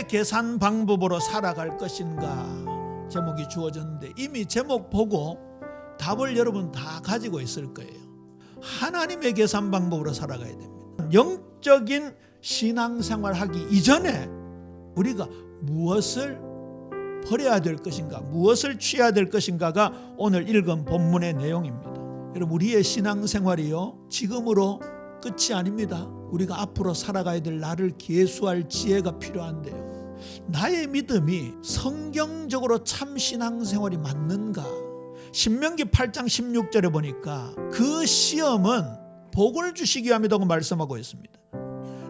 하나님의 계산 방법으로 살아갈 것인가 제목이 주어졌는데 이미 제목 보고 답을 여러분 다 가지고 있을 거예요. 하나님의 계산 방법으로 살아가야 됩니다. 영적인 신앙생활 하기 이전에 우리가 무엇을 버려야 될 것인가, 무엇을 취해야 될 것인가가 오늘 읽은 본문의 내용입니다. 여러분, 우리의 신앙생활이요 지금으로 끝이 아닙니다. 우리가 앞으로 살아가야 될 나를 계수할 지혜가 필요한데요, 나의 믿음이 성경적으로 참 신앙생활이 맞는가? 신명기 8장 16절에 보니까 그 시험은 복을 주시기 위함이라고 말씀하고 있습니다.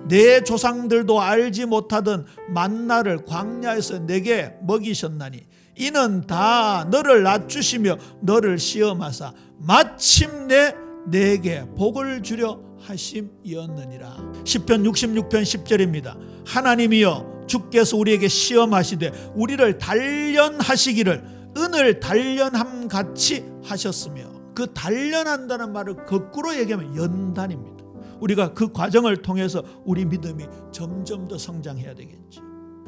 내 조상들도 알지 못하던 만나를 광야에서 내게 먹이셨나니 이는 다 너를 낮추시며 너를 시험하사 마침내 내게 복을 주려 하심이었느니라. 시편 66편 10절입니다. 하나님이여 주께서 우리에게 시험하시되 우리를 단련하시기를 은을 단련함 같이 하셨으며, 그 단련한다는 말을 거꾸로 얘기하면 연단입니다. 우리가 그 과정을 통해서 우리 믿음이 점점 더 성장해야 되겠죠.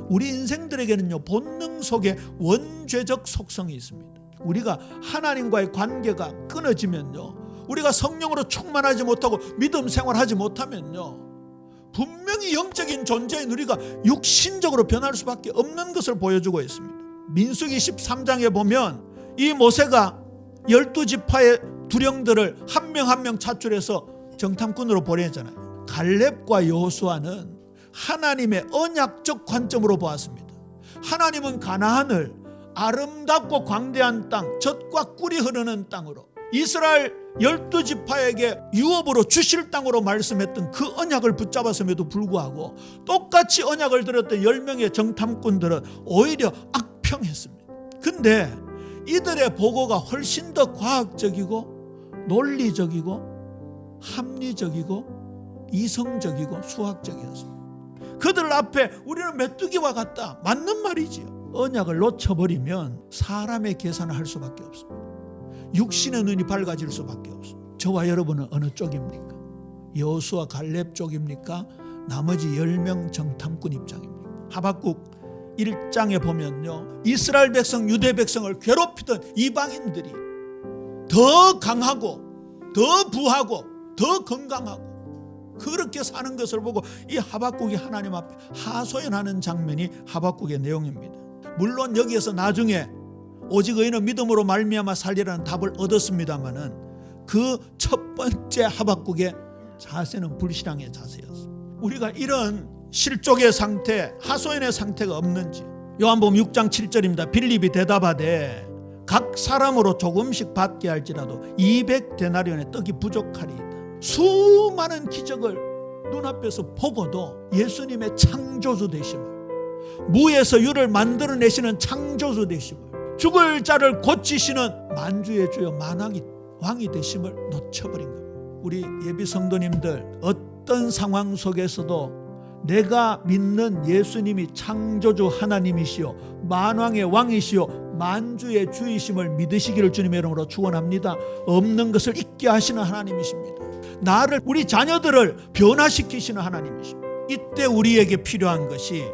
우리 인생들에게는요 본능 속에 원죄적 속성이 있습니다. 우리가 하나님과의 관계가 끊어지면요, 우리가 성령으로 충만하지 못하고 믿음 생활하지 못하면요, 분명히 영적인 존재인 우리가 육신적으로 변할 수밖에 없는 것을 보여주고 있습니다. 민수기 13장에 보면 이 모세가 12지파의 두령들을 한 명 한 명 차출해서 정탐꾼으로 보내잖아요. 갈렙과 여호수아는 하나님의 언약적 관점으로 보았습니다. 하나님은 가나안을 아름답고 광대한 땅, 젖과 꿀이 흐르는 땅으로, 이스라엘 12지파에게 유업으로 주실 땅으로 말씀했던 그 언약을 붙잡았음에도 불구하고 똑같이 언약을 들었던 10명의 정탐꾼들은 오히려 악평했습니다. 근데 이들의 보고가 훨씬 더 과학적이고 논리적이고 합리적이고 이성적이고 수학적이었습니다. 그들 앞에 우리는 메뚜기와 같다, 맞는 말이지요. 언약을 놓쳐버리면 사람의 계산을 할 수밖에 없습니다. 육신의 눈이 밝아질 수밖에 없습니다. 저와 여러분은 어느 쪽입니까? 여호수아 갈렙 쪽입니까? 나머지 10명 정탐꾼 입장입니까? 하박국 1장에 보면요, 이스라엘 백성, 유대 백성을 괴롭히던 이방인들이 더 강하고 더 부하고 더 건강하고 그렇게 사는 것을 보고 이 하박국이 하나님 앞에 하소연하는 장면이 하박국의 내용입니다. 물론 여기에서 나중에 오직 의인은 믿음으로 말미암아 살리라는 답을 얻었습니다마는 그 첫 번째 하박국의 자세는 불신앙의 자세였습니다. 우리가 이런 실족의 상태, 하소연의 상태가 없는지, 요한복음 6장 7절입니다. 빌립이 대답하되 각 사람으로 조금씩 받게 할지라도 200데나리온의 떡이 부족하리이다. 수많은 기적을 눈앞에서 보고도 예수님의 창조주 되심을, 무에서 유를 만들어내시는 창조주 되심을, 죽을 자를 고치시는 만주의 주여 만왕이 왕이 되심을 놓쳐버린 겁니다. 우리 예비 성도님들, 어떤 상황 속에서도 내가 믿는 예수님이 창조주 하나님이시요 만왕의 왕이시요 만주의 주이심을 믿으시기를 주님의 이름으로 축원합니다. 없는 것을 있게 하시는 하나님이십니다. 나를, 우리 자녀들을 변화시키시는 하나님이십니다. 이때 우리에게 필요한 것이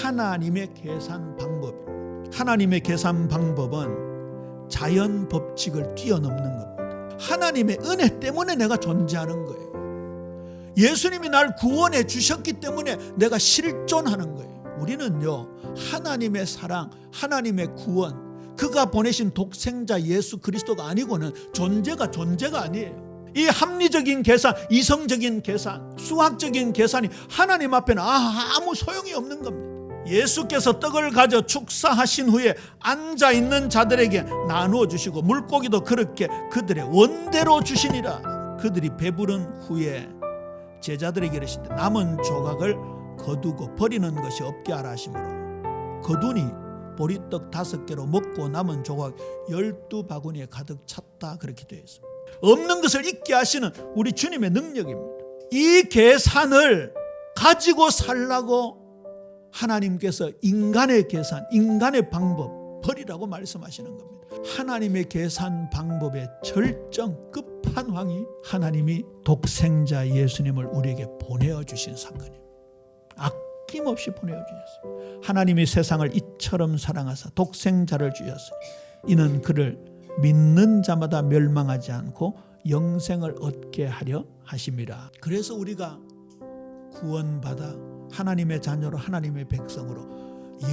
하나님의 계산 방법입니다. 하나님의 계산 방법은 자연 법칙을 뛰어넘는 겁니다. 하나님의 은혜 때문에 내가 존재하는 거예요. 예수님이 날 구원해 주셨기 때문에 내가 실존하는 거예요. 우리는요, 하나님의 사랑, 하나님의 구원, 그가 보내신 독생자 예수 그리스도가 아니고는 존재가 아니에요. 이 합리적인 계산, 이성적인 계산, 수학적인 계산이 하나님 앞에는 아무 소용이 없는 겁니다. 예수께서 떡을 가져 축사하신 후에 앉아있는 자들에게 나누어 주시고 물고기도 그렇게 그들의 원대로 주시니라. 그들이 배부른 후에 제자들에게 이르시되 남은 조각을 거두고 버리는 것이 없게 하라 하시므로 거두니 보리떡 5개로 먹고 남은 조각 12바구니에 가득 찼다. 그렇게 되어 있습니다. 없는 것을 있게 하시는 우리 주님의 능력입니다. 이 계산을 가지고 살라고 하나님께서 인간의 계산, 인간의 방법 버리라고 말씀하시는 겁니다. 하나님의 계산 방법의 절정 끝판왕이 하나님이 독생자 예수님을 우리에게 보내어 주신 사건입니다. 아낌없이 보내주셨어요. 하나님이 세상을 이처럼 사랑하사 독생자를 주셨어요. 이는 그를 믿는 자마다 멸망하지 않고 영생을 얻게 하려 하심이라. 그래서 우리가 구원받아 하나님의 자녀로 하나님의 백성으로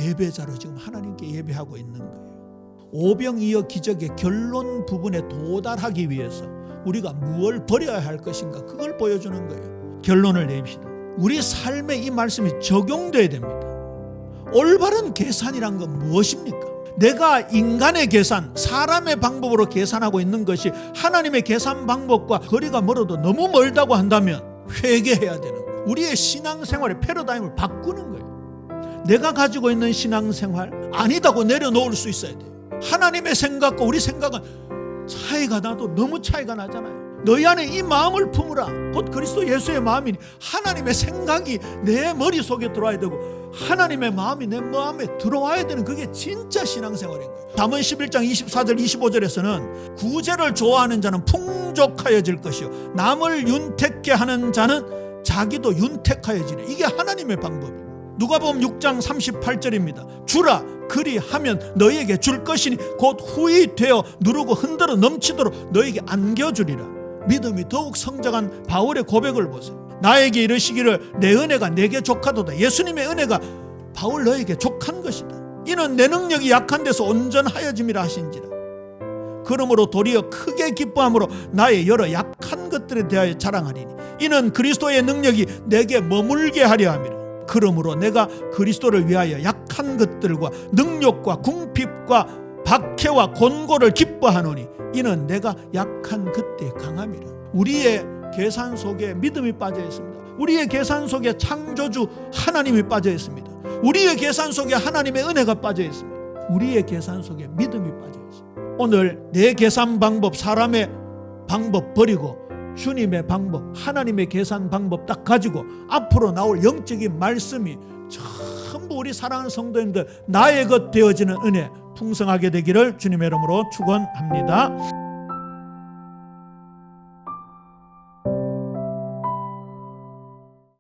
예배자로 지금 하나님께 예배하고 있는 거예요. 오병이어 기적의 결론 부분에 도달하기 위해서 우리가 무엇을 버려야 할 것인가, 그걸 보여주는 거예요. 결론을 내립시다. 우리 삶에 이 말씀이 적용돼야 됩니다. 올바른 계산이란 건 무엇입니까? 내가 인간의 계산, 사람의 방법으로 계산하고 있는 것이 하나님의 계산 방법과 거리가 멀어도 너무 멀다고 한다면 회개해야 되는 거예요. 우리의 신앙생활의 패러다임을 바꾸는 거예요. 내가 가지고 있는 신앙생활 아니다고 내려놓을 수 있어야 돼요. 하나님의 생각과 우리 생각은 차이가 나도 너무 차이가 나잖아요. 너희 안에 이 마음을 품으라. 곧 그리스도 예수의 마음이니 하나님의 생각이 내 머릿속에 들어와야 되고 하나님의 마음이 내 마음에 들어와야 되는, 그게 진짜 신앙생활인 거예요. 잠언 11장 24절 25절에서는 구제를 좋아하는 자는 풍족하여질 것이요 남을 윤택케 하는 자는 자기도 윤택하여지네. 이게 하나님의 방법이에요. 누가복음 6장 38절입니다. 주라 그리하면 너희에게 줄 것이니 곧 후히 되어 누르고 흔들어 넘치도록 너희에게 안겨주리라. 믿음이 더욱 성장한 바울의 고백을 보세요. 나에게 이르시기를 내 은혜가 내게 족하도다. 예수님의 은혜가 바울 너에게 족한 것이다. 이는 내 능력이 약한 데서 온전하여짐이라 하신지라. 그러므로 도리어 크게 기뻐함으로 나의 여러 약한 것들에 대하여 자랑하리니 이는 그리스도의 능력이 내게 머물게 하려 함이라. 그러므로 내가 그리스도를 위하여 약한 것들과 능력과 궁핍과 박해와 곤고를 기뻐하노니 이는 내가 약한 그때 강함이라. 우리의 계산 속에 믿음이 빠져 있습니다. 우리의 계산 속에 창조주 하나님이 빠져 있습니다. 우리의 계산 속에 하나님의 은혜가 빠져 있습니다. 우리의 계산 속에 믿음이 빠져 있습니다. 오늘 내 계산 방법, 사람의 방법 버리고 주님의 방법, 하나님의 계산 방법 딱 가지고 앞으로 나올 영적인 말씀이 전부 우리 사랑하는 성도님들 나의 것 되어지는 은혜 풍성하게 되기를 주님의 이름으로 축원합니다.